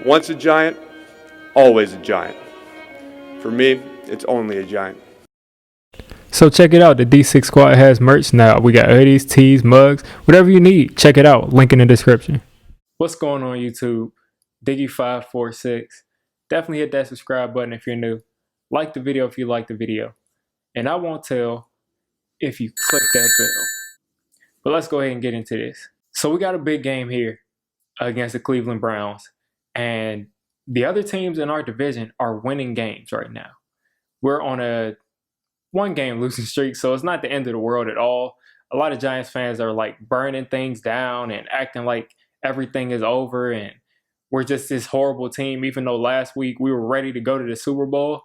Once a giant, always a giant. For me, it's only a giant. So check it out. The D6 Squad has merch now. We got hoodies, tees, mugs, whatever you need. Check it out. Link in the description. What's going on, YouTube? Diggy546. Definitely hit that subscribe button if you're new. Like the video if you like the video. And I won't tell if you click that bell. But let's go ahead and get into this. So we got a big game here against the Cleveland Browns. And the other teams in our division are winning games right now. We're on a one-game losing streak, so it's not the end of the world at all. A lot of Giants fans are like burning things down and acting like everything is over and we're just this horrible team, even though last week we were ready to go to the Super Bowl.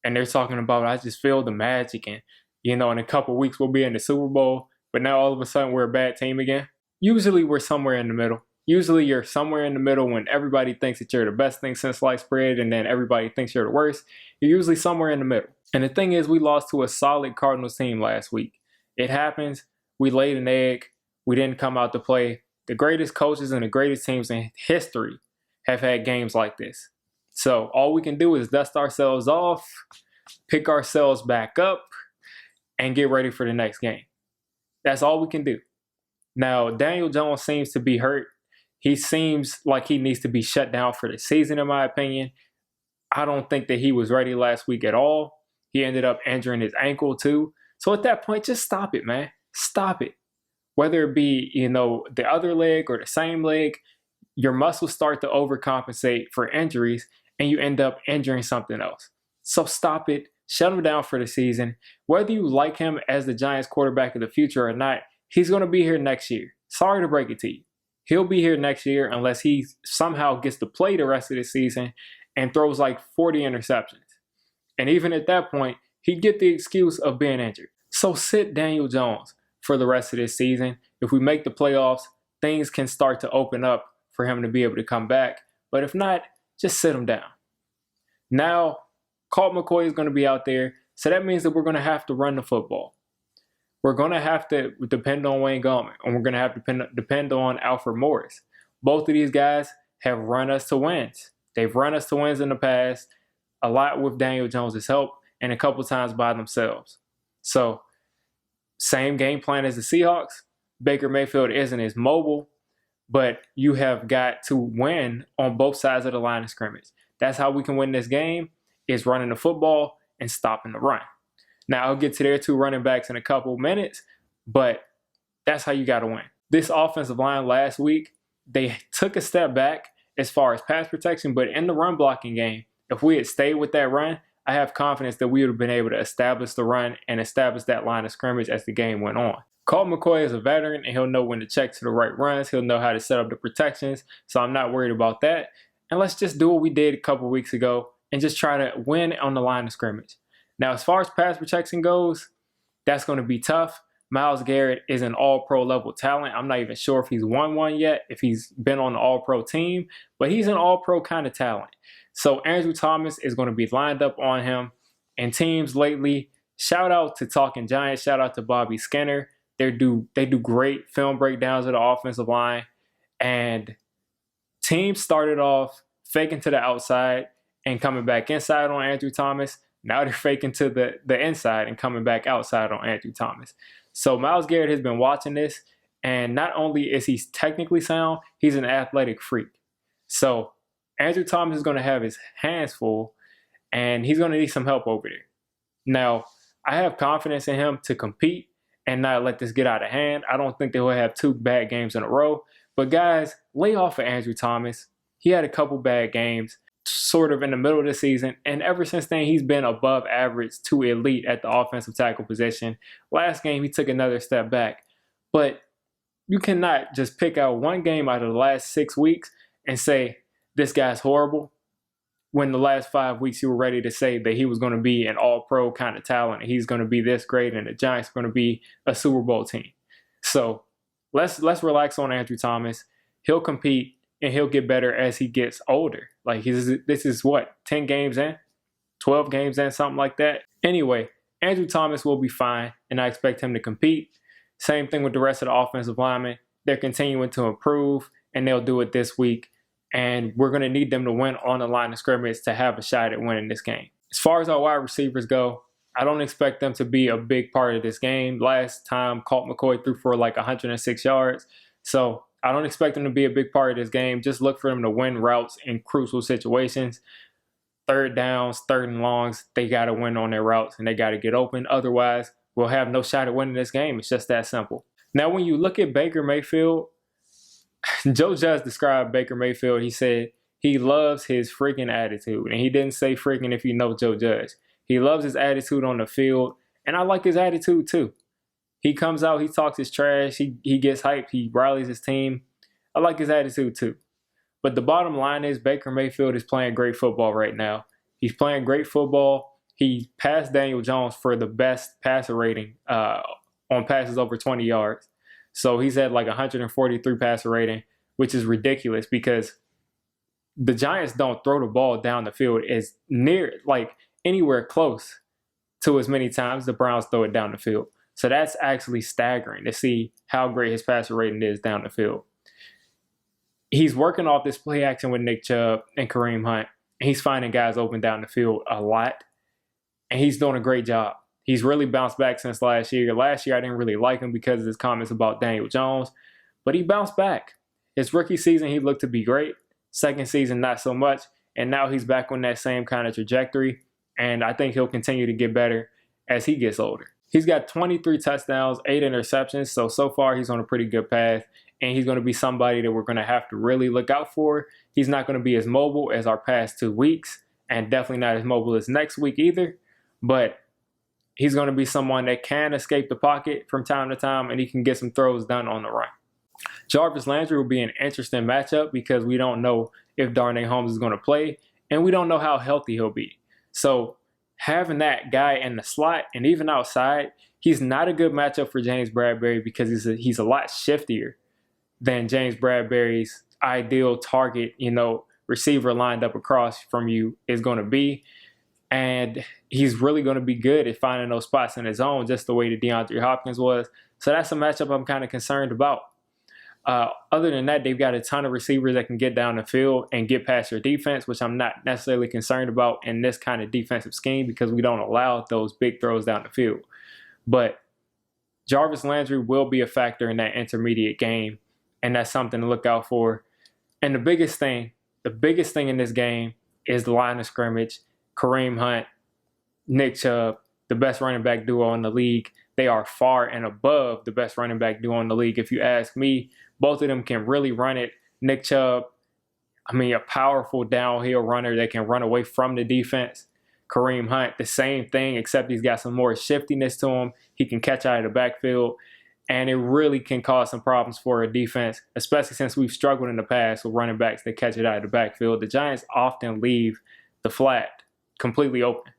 And they're talking about, I just feel the magic and, in a couple of weeks we'll be in the Super Bowl. But now all of a sudden we're a bad team again. Usually we're somewhere in the middle. Usually you're somewhere in the middle when everybody thinks that you're the best thing since sliced bread and then everybody thinks you're the worst. You're usually somewhere in the middle. And the thing is, we lost to a solid Cardinals team last week. It happens. We laid an egg. We didn't come out to play. The greatest coaches and the greatest teams in history have had games like this. So all we can do is dust ourselves off, pick ourselves back up, and get ready for the next game. That's all we can do. Now, Daniel Jones seems to be hurt. He seems like he needs to be shut down for the season, in my opinion. I don't think that he was ready last week at all. He ended up injuring his ankle too. So at that point, just stop it, man. Stop it. Whether it be, the other leg or the same leg, your muscles start to overcompensate for injuries and you end up injuring something else. So stop it. Shut him down for the season. Whether you like him as the Giants quarterback of the future or not, he's going to be here next year. Sorry to break it to you. He'll be here next year unless he somehow gets to play the rest of the season and throws like 40 interceptions. And even at that point, he'd get the excuse of being injured. So sit Daniel Jones for the rest of this season. If we make the playoffs, things can start to open up for him to be able to come back. But if not, just sit him down. Now, Colt McCoy is going to be out there. So that means that we're going to have to run the football. We're going to have to depend on Wayne Gallman, and we're going to have to depend on Alfred Morris. Both of these guys have run us to wins. They've run us to wins in the past, a lot with Daniel Jones' help, and a couple times by themselves. So, same game plan as the Seahawks. Baker Mayfield isn't as mobile, but you have got to win on both sides of the line of scrimmage. That's how we can win this game, is running the football and stopping the run. Now, I'll get to their two running backs in a couple minutes, but that's how you got to win. This offensive line last week, they took a step back as far as pass protection, but in the run blocking game, if we had stayed with that run, I have confidence that we would have been able to establish the run and establish that line of scrimmage as the game went on. Colt McCoy is a veteran, and he'll know when to check to the right runs. He'll know how to set up the protections, so I'm not worried about that. And let's just do what we did a couple weeks ago and just try to win on the line of scrimmage. Now, as far as pass protection goes, that's going to be tough. Myles Garrett is an all-pro level talent. I'm not even sure if he's won one yet, if he's been on the all-pro team, but he's an all-pro kind of talent. So Andrew Thomas is going to be lined up on him. And teams lately, shout out to Talking Giants, shout out to Bobby Skinner. They do great film breakdowns of the offensive line. And teams started off faking to the outside and coming back inside on Andrew Thomas. Now they're faking to the inside and coming back outside on Andrew Thomas. So Myles Garrett has been watching this, and not only is he technically sound, he's an athletic freak. So Andrew Thomas is going to have his hands full, and he's going to need some help over there. Now, I have confidence in him to compete and not let this get out of hand. I don't think they will have two bad games in a row. But guys, lay off of Andrew Thomas. He had a couple bad games sort of in the middle of the season, and ever since then he's been above average to elite at the offensive tackle position. Last game he took another step back, but you cannot just pick out one game out of the last 6 weeks and say this guy's horrible when the last 5 weeks you were ready to say that he was going to be an all-pro kind of talent and he's going to be this great and the Giants are going to be a Super Bowl team. So let's relax on Andrew Thomas. He'll compete and he'll get better as he gets older. Like this is what, 10 games in, 12 games in, something like that. Anyway, Andrew Thomas will be fine, and I expect him to compete. Same thing with the rest of the offensive linemen. They're continuing to improve, and they'll do it this week. and we're going to need them to win on the line of scrimmage to have a shot at winning this game. As far as our wide receivers go, I don't expect them to be a big part of this game. Last time, Colt McCoy threw for like 106 yards. So I don't expect them to be a big part of this game. Just look for them to win routes in crucial situations. Third downs, third and longs, they got to win on their routes and they got to get open. Otherwise, we'll have no shot at winning this game. It's just that simple. Now, when you look at Baker Mayfield, Joe Judge described Baker Mayfield. He said he loves his freaking attitude. And he didn't say freaking if you know Joe Judge. He loves his attitude on the field. And I like his attitude too. He comes out, he talks his trash, he gets hyped, he rallies his team. I like his attitude too. But the bottom line is Baker Mayfield is playing great football right now. He's playing great football. He passed Daniel Jones for the best passer rating on passes over 20 yards. So he's at like 143 passer rating, which is ridiculous because the Giants don't throw the ball down the field as near, like anywhere close to as many times the Browns throw it down the field. So that's actually staggering to see how great his passer rating is down the field. He's working off this play action with Nick Chubb and Kareem Hunt. He's finding guys open down the field a lot, and he's doing a great job. He's really bounced back since last year. Last year, I didn't really like him because of his comments about Daniel Jones, but he bounced back. His rookie season, he looked to be great. Second season, not so much. And now he's back on that same kind of trajectory, and I think he'll continue to get better as he gets older. He's got 23 touchdowns, 8 interceptions, so far he's on a pretty good path, and he's going to be somebody that we're going to have to really look out for. He's not going to be as mobile as our past 2 weeks, and definitely not as mobile as next week either, but he's going to be someone that can escape the pocket from time to time, and he can get some throws done on the run. Jarvis Landry will be an interesting matchup because we don't know if Darnay Holmes is going to play, and we don't know how healthy he'll be. So having that guy in the slot and even outside, he's not a good matchup for James Bradberry because he's a lot shiftier than James Bradberry's ideal target, receiver lined up across from you is going to be. And he's really going to be good at finding those spots in his zone, just the way that DeAndre Hopkins was. So that's a matchup I'm kind of concerned about. Other than that, they've got a ton of receivers that can get down the field and get past your defense, which I'm not necessarily concerned about in this kind of defensive scheme because we don't allow those big throws down the field. But Jarvis Landry will be a factor in that intermediate game, and that's something to look out for. And the biggest thing in this game is the line of scrimmage. Kareem Hunt, Nick Chubb, the best running back duo in the league. They are far and above the best running back duo in the league. If you ask me, both of them can really run it. Nick Chubb, a powerful downhill runner that can run away from the defense. Kareem Hunt, the same thing, except he's got some more shiftiness to him. He can catch out of the backfield, and it really can cause some problems for a defense, especially since we've struggled in the past with running backs that catch it out of the backfield. The Giants often leave the flat completely open,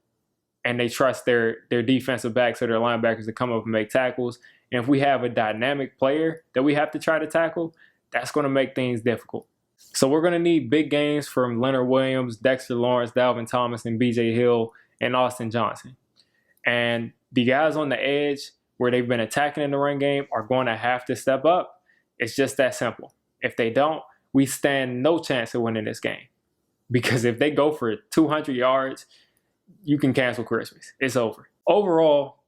and they trust their defensive backs or their linebackers to come up and make tackles. And if we have a dynamic player that we have to try to tackle, that's going to make things difficult. So we're going to need big games from Leonard Williams, Dexter Lawrence, Dalvin Thomas, and B.J. Hill, and Austin Johnson. And the guys on the edge where they've been attacking in the run game are going to have to step up. It's just that simple. If they don't, we stand no chance of winning this game. Because if they go for 200 yards, you can cancel Christmas. It's over. Overall,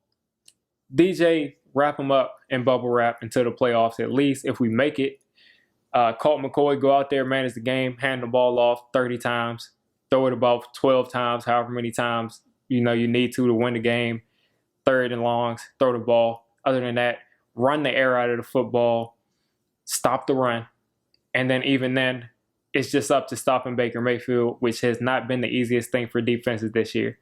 DJ, wrap them up and bubble wrap until the playoffs at least. If we make it, Colt McCoy, go out there, manage the game, hand the ball off 30 times, throw it about 12 times, however many times you need to win the game. Third and longs, throw the ball. Other than that, run the air out of the football, stop the run. And then even then, it's just up to stopping Baker Mayfield, which has not been the easiest thing for defenses this year.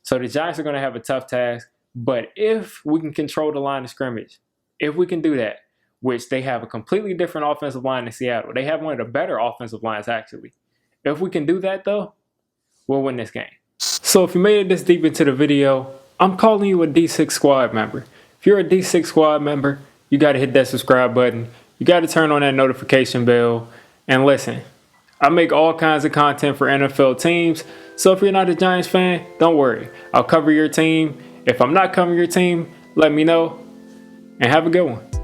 So the Giants are going to have a tough task. But if we can control the line of scrimmage, if we can do that, which they have a completely different offensive line in Seattle. They have one of the better offensive lines, actually. If we can do that, though, we'll win this game. So if you made it this deep into the video, I'm calling you a D6 Squad member. If you're a D6 Squad member, you got to hit that subscribe button. You got to turn on that notification bell. And listen, I make all kinds of content for NFL teams. So if you're not a Giants fan, don't worry. I'll cover your team. If I'm not covering your team, let me know. And have a good one.